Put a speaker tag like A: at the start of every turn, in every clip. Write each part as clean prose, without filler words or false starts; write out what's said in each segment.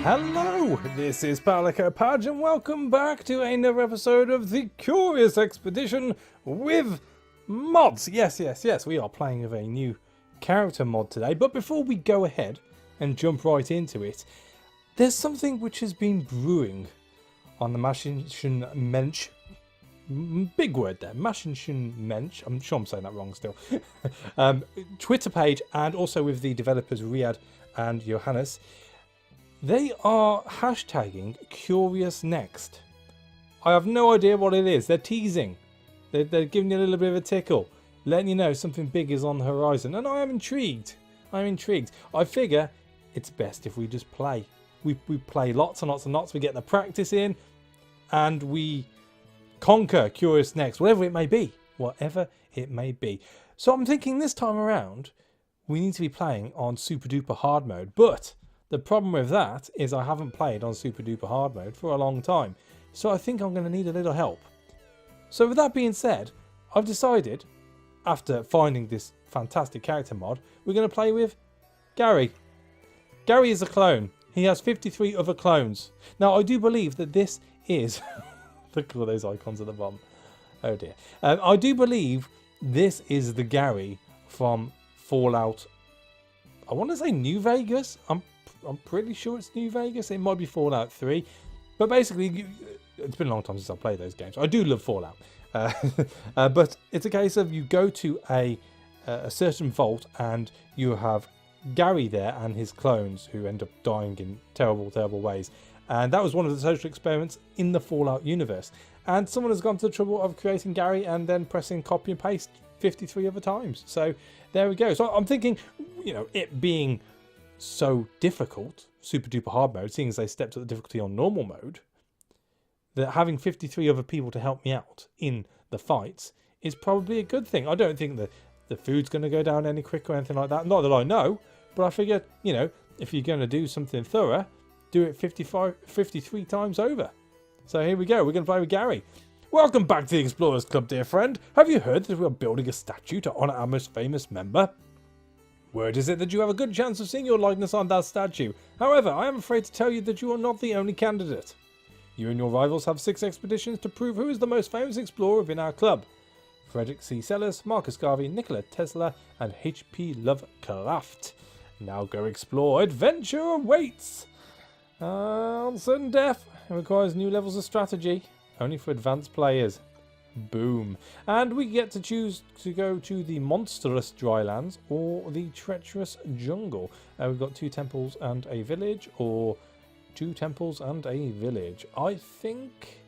A: Hello, this is Palico Padge and welcome back to another episode of the Curious Expedition with mods. Yes, we are playing with a new character mod today, but before we go ahead and jump right into it, there's something which has been brewing on the Maschinen-Mensch. Big word there, Maschinen-Mensch. I'm sure I'm saying that wrong still. Twitter page and also with the developers Riyad and Johannes. They are hashtagging Curious Next. I have no idea what it is. They're teasing. They're giving you a little bit of a tickle, letting you know something big is on the horizon. And I am intrigued. I figure it's best if we just play. We play lots and lots and lots. We get the practice in, and we conquer Curious Next, whatever it may be. So I'm thinking this time around, we need to be playing on super duper hard mode, but the problem with that is I haven't played on super duper hard mode for a long time, so I think I'm going to need a little help. So with that being said, I've decided, after finding this fantastic character mod, we're going to play with Gary. Gary is a clone. He has 53 other clones. Now I do believe that this is... Look at all those icons at the bottom. Oh dear. I do believe this is the Gary from Fallout. I want to say New Vegas. I'm pretty sure it's New Vegas. It might be Fallout 3. But basically, it's been a long time since I played those games. I do love Fallout. But it's a case of you go to a certain vault and you have Gary there and his clones who end up dying in terrible, terrible ways. And that was one of the social experiments in the Fallout universe. And someone has gone to the trouble of creating Gary and then pressing copy and paste 53 other times. So there we go. So I'm thinking, it being so difficult, super duper hard mode, seeing as they stepped up the difficulty on normal mode, that having 53 other people to help me out in the fights is probably a good thing. I don't think that the food's going to go down any quicker or anything like that. Not that I know, but I figure, if you're going to do something thorough, do it 53 times over. So here we go. We're going to play with Gary. Welcome back to the Explorers Club, dear friend. Have you heard that we are building a statue to honour our most famous member? Word is it that you have a good chance of seeing your likeness on that statue. However, I am afraid to tell you that you are not the only candidate. You and your rivals have 6 expeditions to prove who is the most famous explorer within our club. Frederick C. Sellers, Marcus Garvey, Nikola Tesla, and H.P. Lovecraft. Now go explore. Adventure awaits! On certain death, it requires new levels of strategy. Only for advanced players. Boom. And we get to choose to go to the monstrous drylands or the treacherous jungle. We've got 2 temples and a village, or 2 temples and a village. I think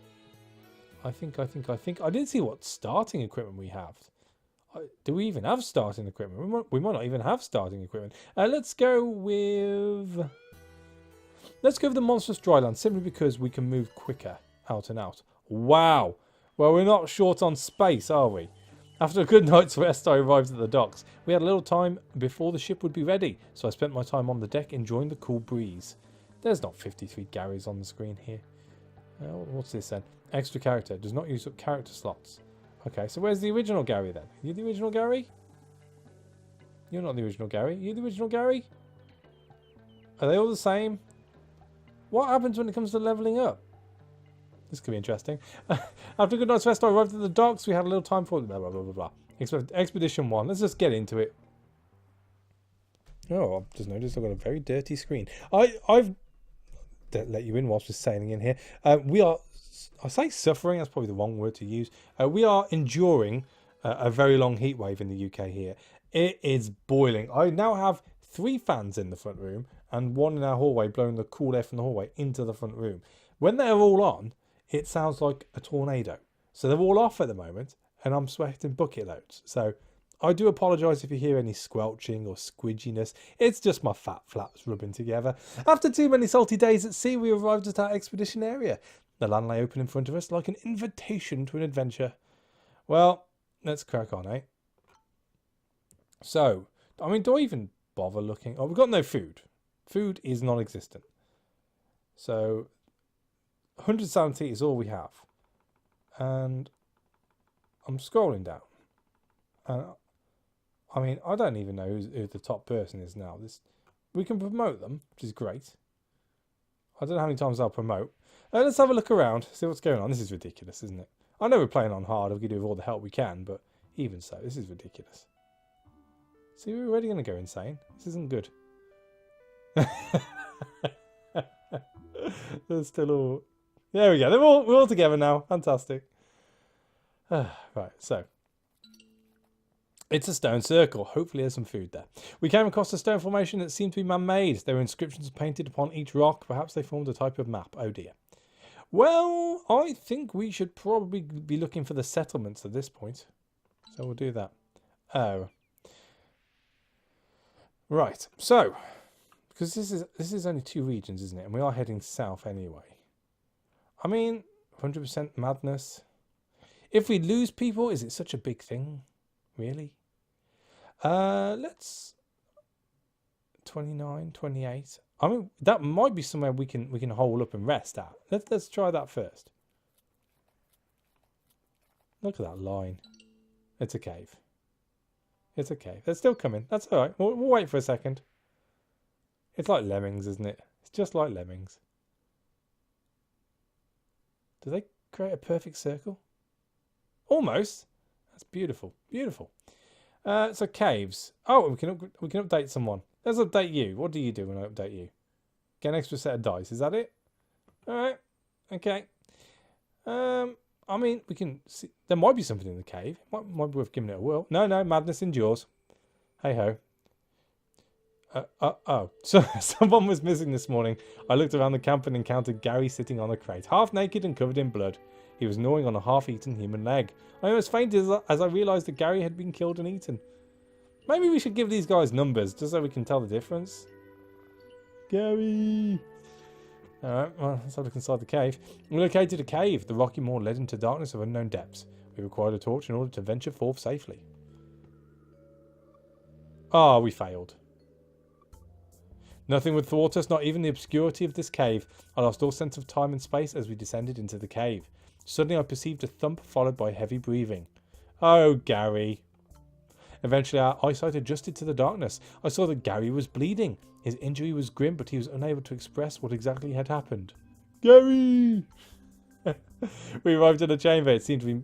A: I didn't see what starting equipment we have. Do we even have starting equipment? We might not even have starting equipment. Let's go with the monstrous dryland, simply because we can move quicker out and out. Wow. Well, we're not short on space, are we? After a good night's rest, I arrived at the docks. We had a little time before the ship would be ready, so I spent my time on the deck enjoying the cool breeze. There's not 53 Garys on the screen here. What's this then? Extra character. Does not use up character slots. Okay, so where's the original Gary then? Are you the original Gary? You're not the original Gary. Are you the original Gary? Are they all the same? What happens when it comes to leveling up? This could be interesting. After a good night's rest, I arrived at the docks. We had a little time for blah, blah, blah, blah, blah. Expedition 1. Let's just get into it. Oh, I've just noticed I've got a very dirty screen. I've let you in whilst we're sailing in here. We are, I say suffering, that's probably the wrong word to use. We are enduring a very long heat wave in the UK here. It is boiling. I now have 3 fans in the front room and 1 in our hallway blowing the cool air from the hallway into the front room. When they're all on, it sounds like a tornado. So they're all off at the moment, and I'm sweating bucket loads. So I do apologise if you hear any squelching or squidginess. It's just my fat flaps rubbing together. After too many salty days at sea, we arrived at our expedition area. The land lay open in front of us like an invitation to an adventure. Well, let's crack on, eh? So, I mean, do I even bother looking? Oh, we've got no food. Food is non-existent. So 100 sanity is all we have. And I'm scrolling down. And I mean, I don't even know who the top person is now. We can promote them, which is great. I don't know how many times I'll promote. Let's have a look around, see what's going on. This is ridiculous, isn't it? I know we're playing on hard. We can do with all the help we can, but even so, this is ridiculous. See, we're already going to go insane. This isn't good. They're still all... There we go. We're all together now. Fantastic. Right, so... It's a stone circle. Hopefully there's some food there. We came across a stone formation that seemed to be man-made. There were inscriptions painted upon each rock. Perhaps they formed a type of map. Oh dear. Well, I think we should probably be looking for the settlements at this point. So we'll do that. Oh. Right. So, because this is only 2 regions, isn't it? And we are heading south anyway. I mean, 100% madness. If we lose people, is it such a big thing? Really? Let's 29, 28. I mean, that might be somewhere we can hole up and rest at. Let's try that first. Look at that line. It's a cave. It's a cave. They're still coming. That's all right. We'll wait for a second. It's like lemmings, isn't it? It's just like lemmings. Do they create a perfect circle? Almost. That's beautiful. Beautiful. So caves. Oh, we can update someone. Let's update you. What do you do when I update you? Get an extra set of dice. Is that it? All right. Okay. I mean, we can see. There might be something in the cave. Might be worth giving it a whirl. No, madness endures. Hey ho. Oh, so someone was missing this morning. I looked around the camp and encountered Gary sitting on a crate, half naked and covered in blood. He was gnawing on a half-eaten human leg. I almost fainted as I realised that Gary had been killed and eaten. Maybe we should give these guys numbers, just so we can tell the difference. Gary! Alright, well, let's have a look inside the cave. We located a cave. The rocky moor led into darkness of unknown depths. We required a torch in order to venture forth safely. Ah, we failed. Nothing would thwart us, not even the obscurity of this cave. I lost all sense of time and space as we descended into the cave. Suddenly I perceived a thump followed by heavy breathing. Oh, Gary. Eventually our eyesight adjusted to the darkness. I saw that Gary was bleeding. His injury was grim, but he was unable to express what exactly had happened. Gary! We arrived at a chamber. It seemed to be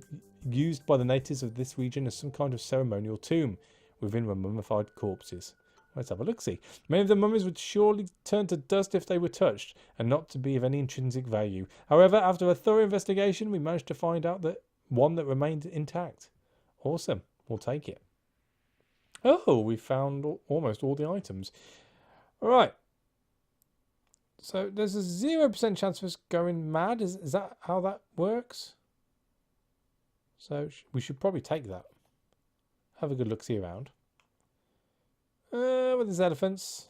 A: used by the natives of this region as some kind of ceremonial tomb. Within were mummified corpses. Let's have a look-see. Many of the mummies would surely turn to dust if they were touched, and not to be of any intrinsic value. However, after a thorough investigation, we managed to find out that one that remained intact. Awesome. We'll take it. Oh, we found almost all the items. All right. So there's a 0% chance of us going mad. Is that how that works? So we should probably take that. Have a good look-see around. With these elephants.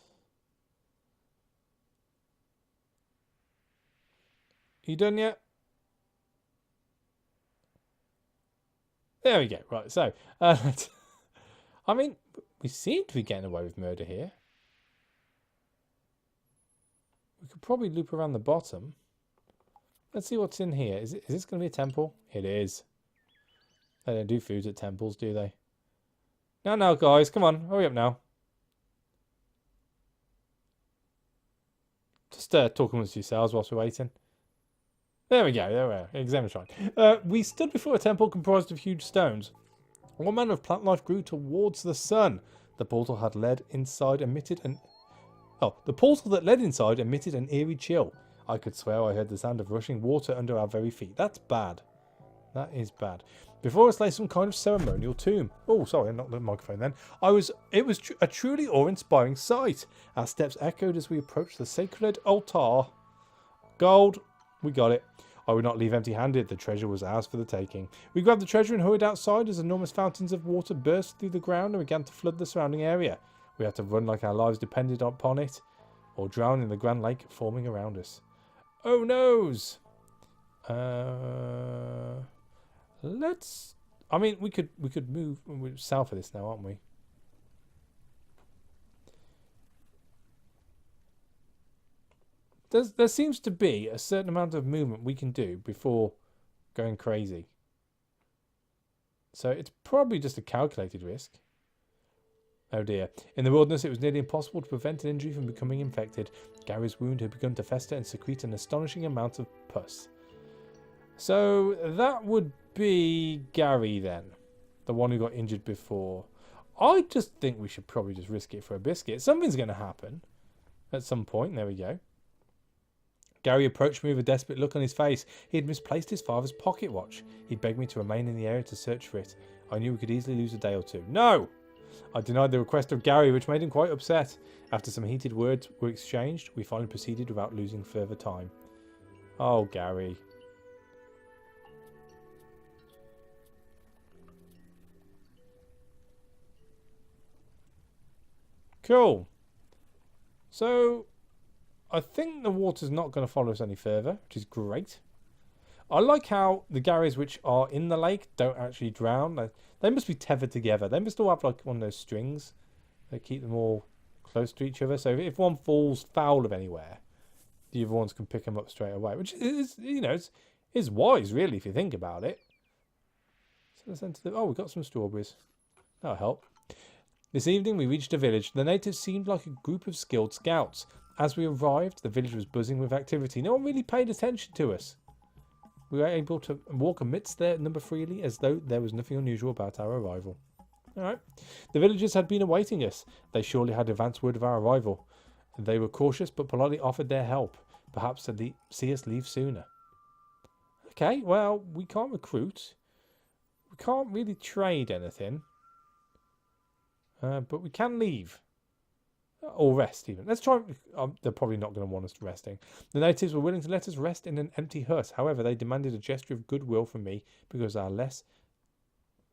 A: You done yet? There we go. Right, so I mean, we seem to be getting away with murder here. We could probably loop around the bottom. Let's see what's in here. Is this going to be a temple? It is. They don't do food at temples, do they? No, guys, come on, hurry up now. Just talk amongst yourselves whilst we're waiting. There we go, there we are. Examine shrine. We stood before a temple comprised of huge stones. All manner of plant life grew towards the sun. The portal that led inside emitted an eerie chill. I could swear I heard the sound of rushing water under our very feet. That's bad. That is bad. Before us lay some kind of ceremonial tomb. Oh, sorry, I knocked the microphone then. It was a truly awe-inspiring sight. Our steps echoed as we approached the sacred altar. Gold. We got it. I would not leave empty-handed. The treasure was ours for the taking. We grabbed the treasure and hurried outside as enormous fountains of water burst through the ground and began to flood the surrounding area. We had to run like our lives depended upon it, or drown in the grand lake forming around us. Oh, noes! I mean, we could move south of this now, aren't we? There seems to be a certain amount of movement we can do before going crazy. So it's probably just a calculated risk. Oh dear. In the wilderness, it was nearly impossible to prevent an injury from becoming infected. Gary's wound had begun to fester and secrete an astonishing amount of pus. So that would be Gary then. The one who got injured before. I just think we should probably just risk it for a biscuit. Something's going to happen at some point. There we go. Gary approached me with a desperate look on his face. He had misplaced his father's pocket watch. He begged me to remain in the area to search for it. I knew we could easily lose a day or two. No! I denied the request of Gary, which made him quite upset. After some heated words were exchanged, we finally proceeded without losing further time. Oh, Gary. Cool. So, I think the water's not going to follow us any further, which is great. I like how the Garys which are in the lake don't actually drown. They must be tethered together. They must all have like one of those strings that keep them all close to each other. So if one falls foul of anywhere, the other ones can pick them up straight away. Which is, you know, is wise really if you think about it. So let's enter the... Oh, we've got some strawberries. That'll help. This evening we reached a village. The natives seemed like a group of skilled scouts. As we arrived, the village was buzzing with activity. No one really paid attention to us. We were able to walk amidst their number freely as though there was nothing unusual about our arrival. Alright. The villagers had been awaiting us. They surely had advance word of our arrival. They were cautious but politely offered their help. Perhaps to see us leave sooner. Okay, well, we can't recruit. We can't really trade anything. But we can leave. Or rest, even. Let's try... they're probably not going to want us resting. The natives were willing to let us rest in an empty hut. However, they demanded a gesture of goodwill from me because of our less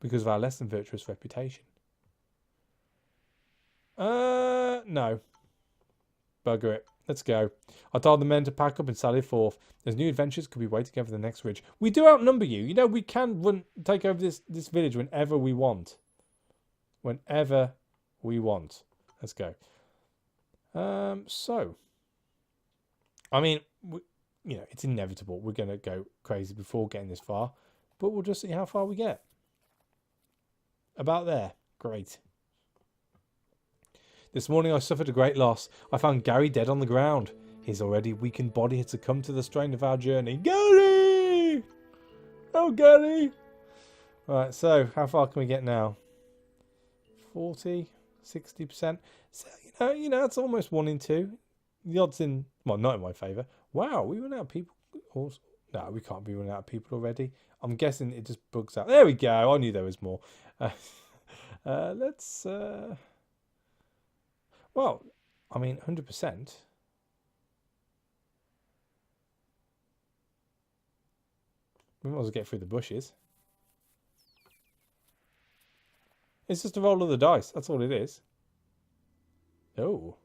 A: than virtuous reputation. No. Bugger it. Let's go. I told the men to pack up and sally forth. As new adventures could be waiting over the next ridge. We do outnumber you. You know, we can take over this village whenever we want. Whenever we want. Let's go. So, I mean, you know, it's inevitable. We're going to go crazy before getting this far, but we'll just see how far we get. About there. Great. This morning I suffered a great loss. I found Gary dead on the ground. His already weakened body had succumbed to the strain of our journey. Gary! Oh, Gary! Right, so how far can we get now? 40, 60%. So, you know, it's almost 1 in 2. The odds in, well, not in my favour. Wow, we run out of people. Also, no, we can't be running out of people already. I'm guessing it just bugs out. There we go. I knew there was more. Let's, well, I mean, 100%. We might as well get through the bushes. It's just a roll of the dice. That's all it is. Oh.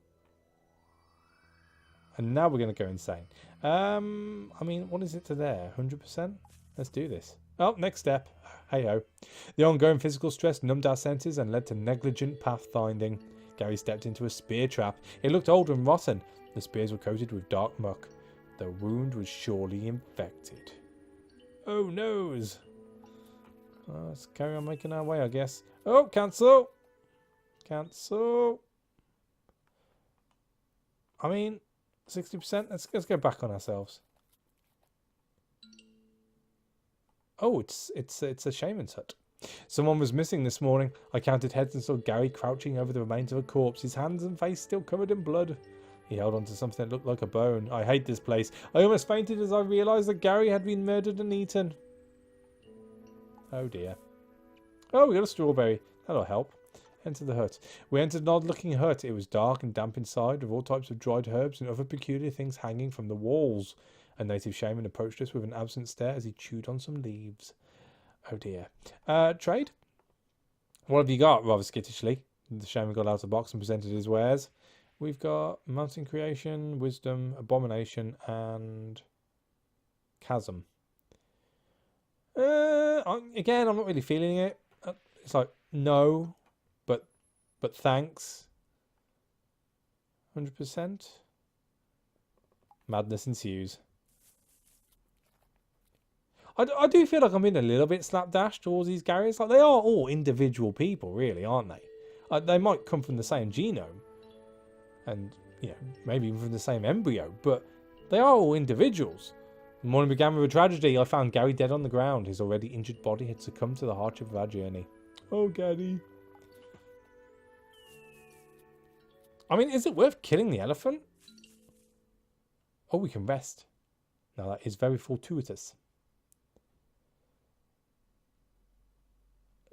A: And now we're going to go insane. I mean, what is it to there? 100%? Let's do this. Oh, next step. Hey-ho. The ongoing physical stress numbed our senses and led to negligent pathfinding. Gary stepped into a spear trap. It looked old and rotten. The spears were coated with dark muck. The wound was surely infected. Oh, noes. Let's carry on making our way, I guess. Oh, cancel. Cancel. I mean, 60%. Let's go back on ourselves. Oh, it's a shaman's hut. Someone was missing this morning. I counted heads and saw Gary crouching over the remains of a corpse, his hands and face still covered in blood. He held onto something that looked like a bone. I hate this place. I almost fainted as I realised that Gary had been murdered and eaten. Oh dear. Oh, we got a strawberry. That'll help. Enter the hut. We entered an odd-looking hut. It was dark and damp inside, with all types of dried herbs and other peculiar things hanging from the walls. A native shaman approached us with an absent stare as he chewed on some leaves. Oh dear. Trade? What have you got? Rather skittishly. The shaman got out a box and presented his wares. We've got mountain creation, wisdom, abomination, and chasm. Again, I'm not really feeling it. It's like, no, but thanks. 100%. Madness ensues. I do feel like I'm being a little bit slapdash towards these Garys. Like, they are all individual people, really, aren't they? They might come from the same genome, and maybe even from the same embryo, but they are all individuals. The morning began with a tragedy. I found Gary dead on the ground. His already injured body had succumbed to the hardship of our journey. Oh, Gary. I mean, is it worth killing the elephant? Oh, we can rest. Now that is very fortuitous.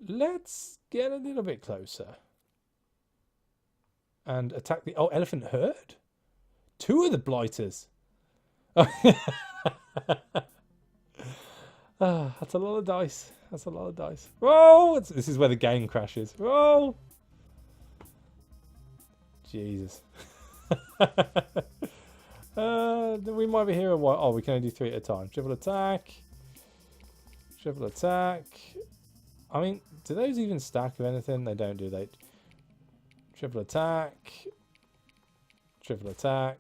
A: Let's get a little bit closer. And attack the... Oh, elephant herd? 2 of the blighters. That's a lot of dice. That's a lot of dice. Roll! This is where the game crashes. Roll! Jesus. We might be here a while. Oh, we can only do 3 at a time. Triple attack. Triple attack. I mean, do those even stack with anything? They don't, do they? Triple attack. Triple attack.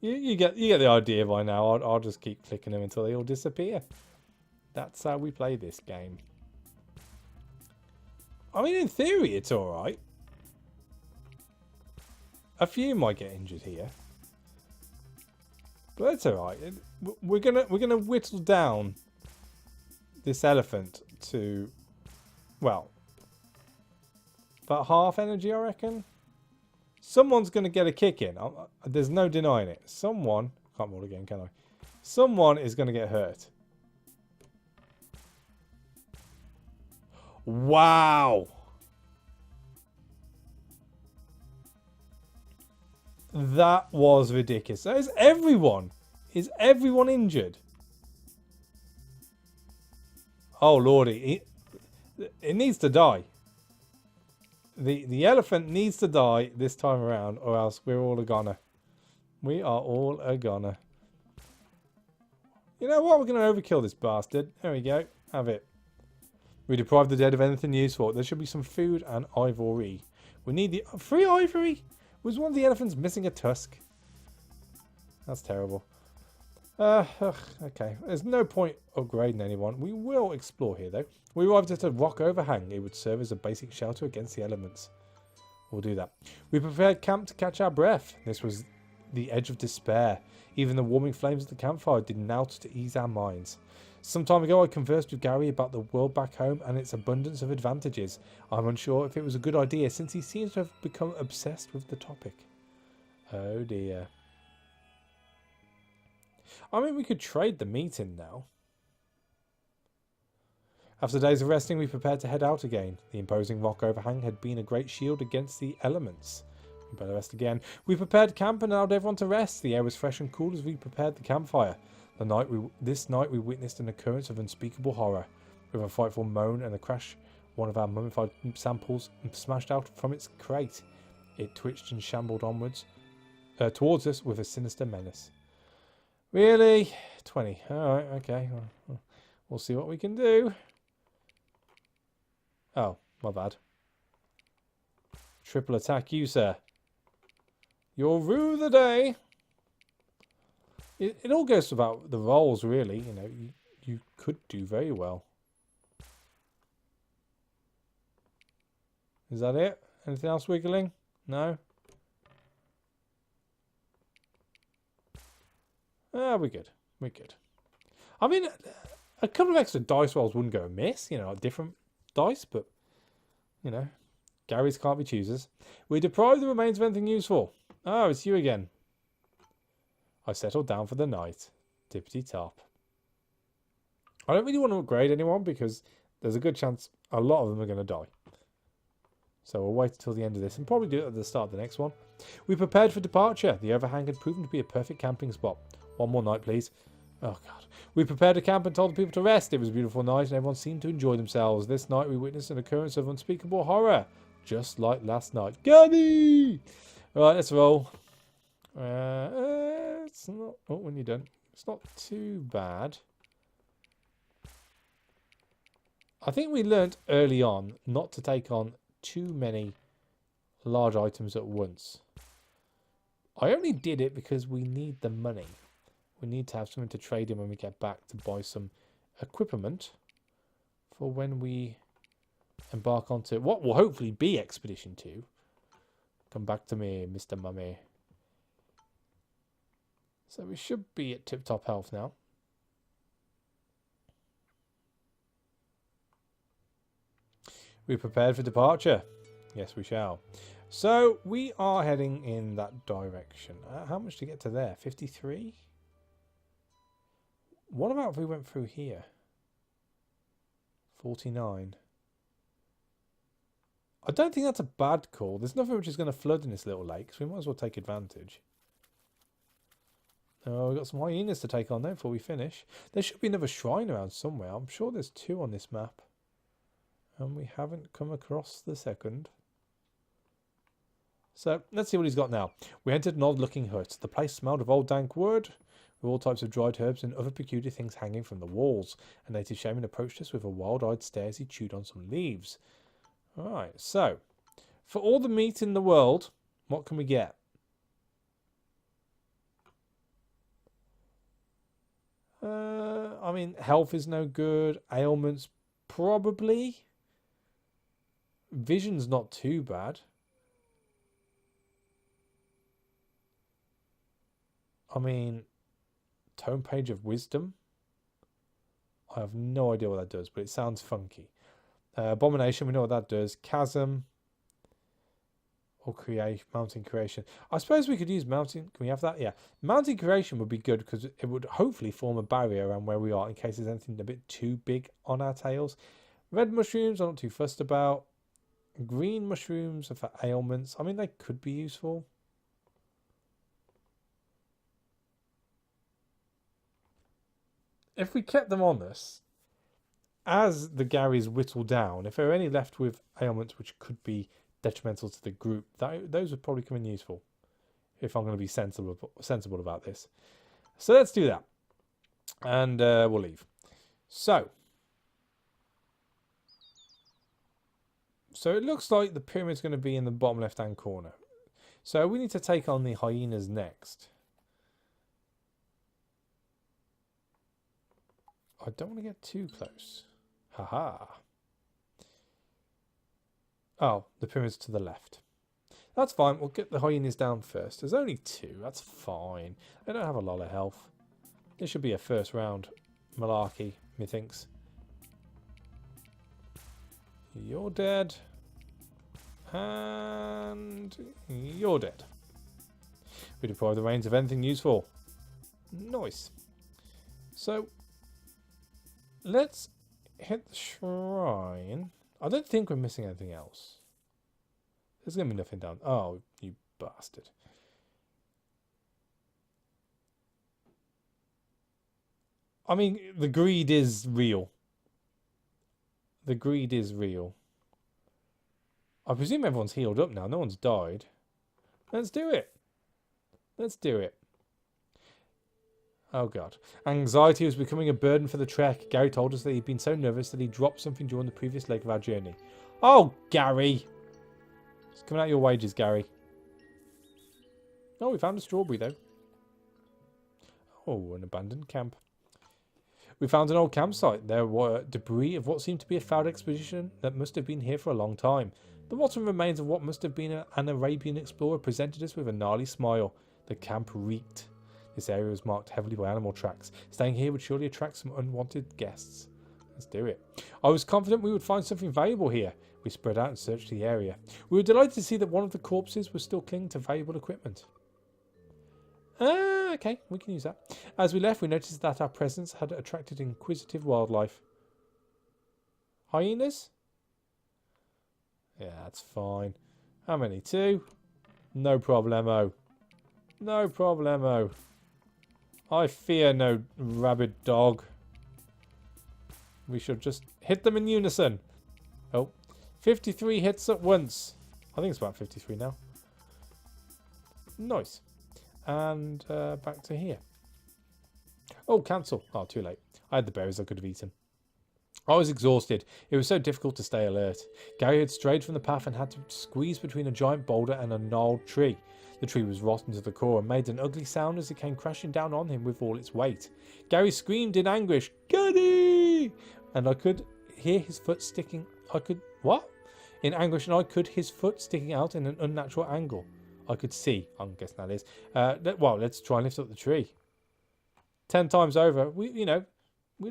A: You get the idea by now. I'll just keep clicking them until they all disappear. That's how we play this game. I mean, in theory, it's all right. A few might get injured here, but that's all right. We're gonna whittle down this elephant to, well, about half energy, I reckon. Someone's gonna get a kick in. There's no denying it. Someone, can't roll again, can I? Someone is gonna get hurt. Wow. That was ridiculous. That is everyone. Is everyone injured? Oh lordy, it needs to die. The elephant needs to die this time around, or else we're all a goner. We are all a goner. You know what? We're going to overkill this bastard. There we go. Have it. We deprive the dead of anything useful. There should be some food and ivory. We need the free ivory. Was one of the elephants missing a tusk? That's terrible. Okay. There's no point upgrading anyone. We will explore here, though. We arrived at a rock overhang. It would serve as a basic shelter against the elements. We'll do that. We prepared camp to catch our breath. This was the edge of despair. Even the warming flames of the campfire did naught to ease our minds. Some time ago, I conversed with Gary about the world back home and its abundance of advantages. I'm unsure if it was a good idea, since he seems to have become obsessed with the topic. Oh dear. I mean, we could trade the meat in now. After days of resting, we prepared to head out again. The imposing rock overhang had been a great shield against the elements. We better rest again. We prepared camp and allowed everyone to rest. The air was fresh and cool as we prepared the campfire. This night we witnessed an occurrence of unspeakable horror. With a frightful moan and a crash, one of our mummified samples smashed out from its crate. It twitched and shambled onwards, towards us with a sinister menace. Really? 20. Alright, okay. We'll see what we can do. Oh, my bad. Triple attack you, sir. You'll rue the day. It all goes about the rolls, really. You know, you could do very well. Is that it? Anything else wiggling? No? Ah, we're good. We're good. I mean, a couple of extra dice rolls wouldn't go amiss. You know, like different dice, but, you know, Gary's can't be choosers. We deprive the remains of anything useful. Oh, it's you again. I settled down for the night. Tippity top. I don't really want to upgrade anyone because there's a good chance a lot of them are going to die. So we'll wait until the end of this and probably do it at the start of the next one. We prepared for departure. The overhang had proven to be a perfect camping spot. One more night, please. Oh, God. We prepared a camp and told the people to rest. It was a beautiful night and everyone seemed to enjoy themselves. This night we witnessed an occurrence of unspeakable horror. Just like last night. Gabby! Alright, let's roll. It's not... Oh, when you're done. It's not too bad. I think we learnt early on not to take on too many large items at once. I only did it because we need the money. We need to have something to trade in when we get back to buy some equipment for when we embark onto what will hopefully be Expedition 2. Come back to me, Mr. Mummy. So we should be at tip-top health now. We're prepared for departure. Yes, we shall. So we are heading in that direction. How much to get to there? 53? What about if we went through here? 49. I don't think that's a bad call. There's nothing which is going to flood in this little lake, so we might as well take advantage. Oh, we've got some hyenas to take on there before we finish. There should be another shrine around somewhere. I'm sure there's 2 on this map. And we haven't come across the second. So, let's see what he's got now. We entered an odd-looking hut. The place smelled of old dank wood, with all types of dried herbs and other peculiar things hanging from the walls. A native shaman approached us with a wild-eyed stare as he chewed on some leaves. Alright, so, for all the meat in the world, what can we get? I mean, health is no good. Ailments, probably. Vision's not too bad. I mean, tome page of wisdom. I have no idea what that does, but it sounds funky. Abomination, we know what that does. Chasm. Or mountain creation. I suppose we could use mountain. Can we have that? Yeah. Mountain creation would be good because it would hopefully form a barrier around where we are in case there's anything a bit too big on our tails. Red mushrooms I'm not too fussed about. Green mushrooms are for ailments. I mean, they could be useful. If we kept them on us, as the Garys whittle down, if there are any left with ailments which could be detrimental to the group, those would probably come in useful. If I'm going to be sensible about this. So let's do that. And we'll leave. So it looks like the pyramid's going to be in the bottom left-hand corner. So we need to take on the hyenas next. I don't want to get too close. Haha. Oh, the pyramid's to the left. That's fine. We'll get the hyenas down first. There's only 2. That's fine. They don't have a lot of health. This should be a first round malarkey, methinks. You're dead. And you're dead. We deploy the reins of anything useful. Nice. So, let's hit the shrine. I don't think we're missing anything else. There's going to be nothing down. Oh, you bastard. I mean, the greed is real. The greed is real. I presume everyone's healed up now. No one's died. Let's do it. Let's do it. Oh, God. Anxiety was becoming a burden for the trek. Gary told us that he'd been so nervous that he dropped something during the previous leg of our journey. Oh, Gary. It's coming out your wages, Gary. Oh, we found a strawberry, though. Oh, an abandoned camp. We found an old campsite. There were debris of what seemed to be a failed expedition that must have been here for a long time. The rotten remains of what must have been an Arabian explorer presented us with a gnarly smile. The camp reeked. This area was marked heavily by animal tracks. Staying here would surely attract some unwanted guests. Let's do it. I was confident we would find something valuable here. We spread out and searched the area. We were delighted to see that one of the corpses was still clinging to valuable equipment. Okay, we can use that. As we left, we noticed that our presence had attracted inquisitive wildlife. Hyenas? Yeah, that's fine. How many? 2? No problemo. No problemo. I fear no rabid dog. We should just hit them in unison. Oh, 53 hits at once. I think it's about 53 now. Nice. And back to here. Oh, cancel. Oh, too late. I had the berries I could have eaten. I was exhausted. It was so difficult to stay alert. Gary had strayed from the path and had to squeeze between a giant boulder and a gnarled tree. The tree was rotten to the core and made an ugly sound as it came crashing down on him with all its weight. Gary screamed in anguish, "Gary!" And I could hear his foot sticking. What? In anguish, and I could, his foot sticking out in an unnatural angle. I could see. I'm guessing that is. Well, let's try and lift up the tree. 10 times over. We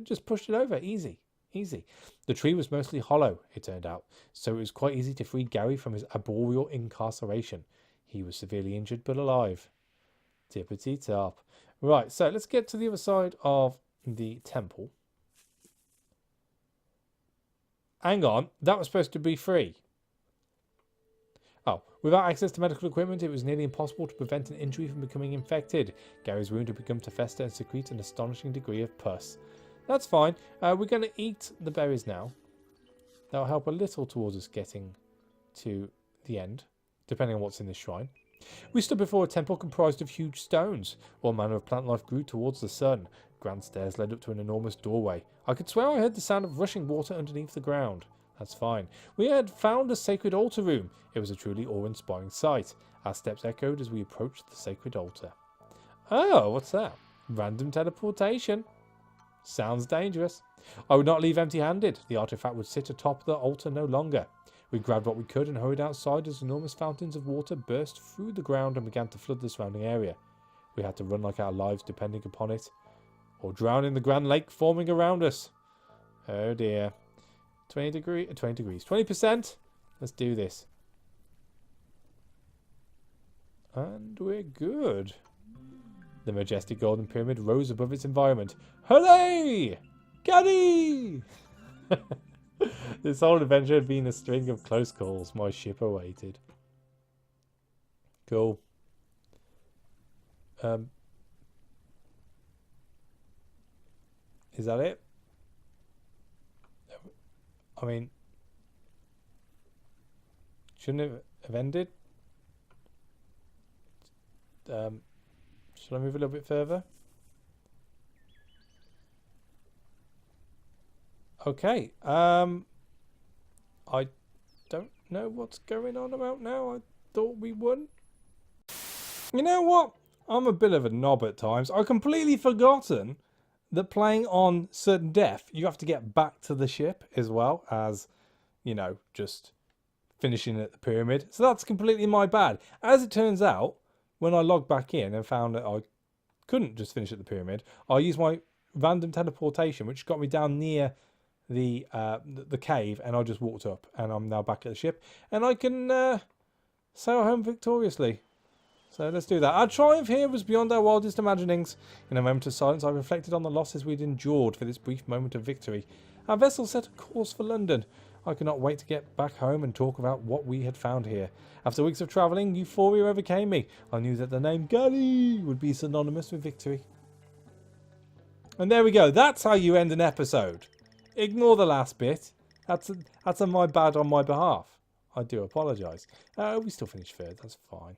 A: just pushed it over. Easy. Easy. The tree was mostly hollow, it turned out, so it was quite easy to free Gary from his arboreal incarceration. He was severely injured but alive. Tippity top. Right, so let's get to the other side of the temple. Hang on, that was supposed to be free. Oh, without access to medical equipment, it was nearly impossible to prevent an injury from becoming infected. Gary's wound had begun to fester and secrete an astonishing degree of pus. That's fine. We're going to eat the berries now. That'll help a little towards us getting to the end, depending on what's in this shrine. We stood before a temple comprised of huge stones. All manner of plant life grew towards the sun. Grand stairs led up to an enormous doorway. I could swear I heard the sound of rushing water underneath the ground. That's fine. We had found a sacred altar room. It was a truly awe-inspiring sight. Our steps echoed as we approached the sacred altar. Oh, what's that? Random teleportation. Sounds dangerous. I would not leave empty-handed. The artifact would sit atop the altar no longer. We grabbed what we could and hurried outside as enormous fountains of water burst through the ground and began to flood the surrounding area. We had to run like our lives depending upon it, or drown in the grand lake forming around us. Oh dear. 20 degrees. 20%. Let's do this. And we're good. The majestic golden pyramid rose above its environment. Hooray! Gaddy! This whole adventure had been a string of close calls. My ship awaited. Cool. Is that it? I mean, shouldn't it have ended? Should I move a little bit further? Okay. I don't know what's going on about now. I thought we won. You know what? I'm a bit of a knob at times. I've completely forgotten that playing on certain depth, you have to get back to the ship as well as, you know, just finishing at the pyramid. So that's completely my bad. As it turns out, when I logged back in and found that I couldn't just finish at the pyramid, I used my random teleportation, which got me down near the cave, and I just walked up, and I'm now back at the ship, and I can sail home victoriously. So let's do that. Our triumph here was beyond our wildest imaginings. In a moment of silence, I reflected on the losses we'd endured for this brief moment of victory. Our vessel set a course for London. I could not wait to get back home and talk about what we had found here. After weeks of travelling, euphoria overcame me. I knew that the name Gully would be synonymous with victory. And there we go. That's how you end an episode. Ignore the last bit. That's a my bad on my behalf. I do apologise. We still finished third. That's fine.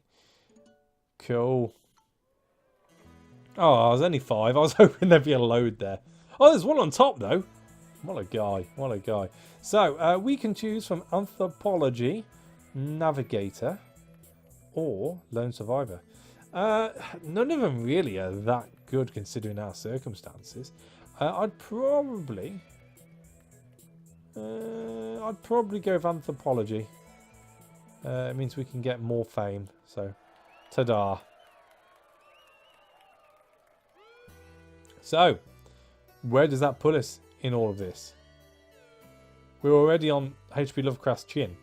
A: Cool. Oh, I was only 5. I was hoping there'd be a load there. Oh, there's one on top, though. What a guy. What a guy. So, we can choose from Anthropology, Navigator, or Lone Survivor. None of them really are that good considering our circumstances. I'd probably go with Anthropology. It means we can get more fame. So, ta-da. So, where does that put us in all of this? We're already on H.P. Lovecraft's chin.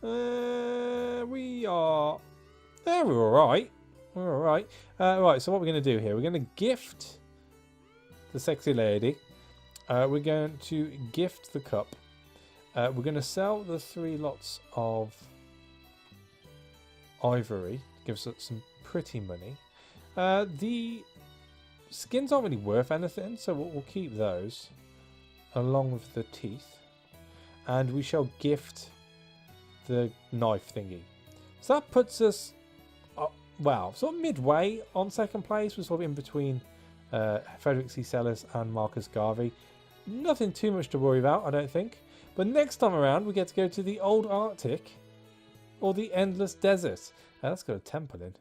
A: We are... Yeah, we're alright. We're alright. Right, so what we're going to do here, we're going to gift the sexy lady. We're going to gift the cup. We're going to sell the 3 lots of ivory. Gives us some pretty money. The skins aren't really worth anything, so we'll keep those along with the teeth. And we shall gift the knife thingy. So that puts us, wow, sort of midway on second place. We're sort of in between Frederick C. Sellers and Marcus Garvey. Nothing too much to worry about, I don't think. But next time around, we get to go to the old Arctic or the endless desert. Let's go to temple in.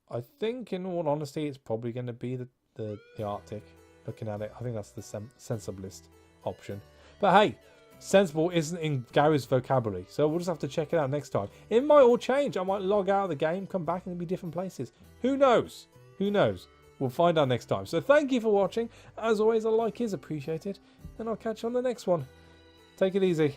A: I think, in all honesty, it's probably going to be the Arctic. Looking at it, I think that's the sensiblest option. But hey, sensible isn't in Gary's vocabulary, so we'll just have to check it out next time. It might all change. I might log out of the game, come back, and it'll be different places. Who knows? Who knows? We'll find out next time. So thank you for watching. As always, a like is appreciated, and I'll catch you on the next one. Take it easy.